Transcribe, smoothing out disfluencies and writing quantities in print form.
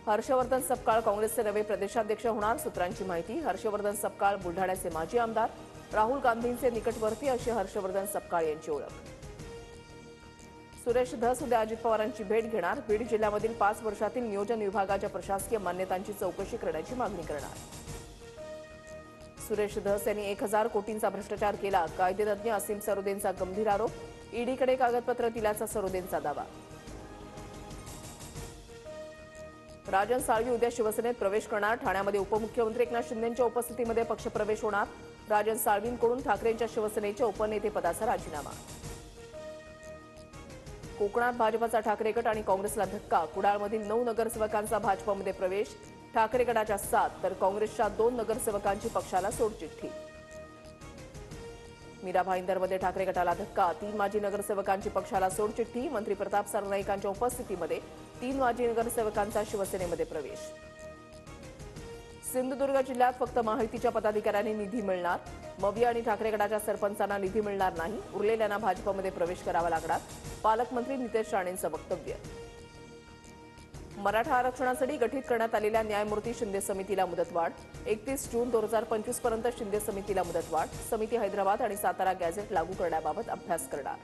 हर्षवर्धन सपकाळ काँग्रेसचे नवे प्रदेशाध्यक्ष होणार, सूत्रांची माहिती। हर्षवर्धन सपकाळ बुलढाण्याचे माजी आमदार, राहुल गांधींचे निकटवर्ती अशी हर्षवर्धन सपकाळ यांची ओळख। सुरेश धस उद्या अजित पवारांची भेट घेणार, बीड जिल्ह्यामधील 5 वर्षातील नियोजन विभागाच्या प्रशासकीय मान्यतांची चौकशी करण्याची मागणी करणार। सुरेश धस यांनी 1000 कोटींचा भ्रष्टाचार केला, कायदेतज्ञ असीम सरोदेंचा गंभीर आरोप, ईडीकडे कागदपत्र दिल्याचा सरोदेंचा दावा। राजन साळवी उद्या शिवसेनेत प्रवेश करणार, ठाण्यामध्ये उपमुख्यमंत्री एकनाथ शिंदेंच्या उपस्थितीमध्ये पक्षप्रवेश होणार। राजन साळवींकडून ठाकरेंच्या शिवसेनेच्या उपनेतेपदाचा राजीनामा। कोकणात भाजपचा ठाकरे गट आणि काँग्रेसला धक्का, कुडाळमधील 9 नगरसेवकांचा भाजपमध्ये प्रवेश, ठाकरे गटाच्या 7 तर काँग्रेसच्या 2 नगरसेवकांची पक्षाला सोडचिठ्ठी। मीरा भाईंदरमध्ये ठाकरे गटाला धक्का, 3 माजी नगरसेवकांची पक्षाला सोडचिठ्ठी, मंत्री प्रताप सरनाईकांच्या उपस्थितीमध्ये 3 माजी नगरसेवकांचा शिवसेनेमध्ये प्रवेश। सिंधुदुर्ग जिल्ह्यात फक्त महायुतीच्या पदाधिकाऱ्यांनी निधी मिळणार, मविया आणि ठाकरे गटाच्या सरपंचांना निधी मिळणार नाही, उरलेल्यांना भाजपमध्ये प्रवेश करावा लागणार, पालकमंत्री नितेश राणेंचं वक्तव्य। मराठा आरक्षणासाठी गठीत करण्यात आलेल्या न्यायमूर्ती शिंदे समितीला मुदतवाढ, 31 जून 2025 पर्यंत शिंदे समितीला मुदतवाढ, समिती हैदराबाद आणि सातारा गॅझेट लागू करण्याबाबत अभ्यास करणार।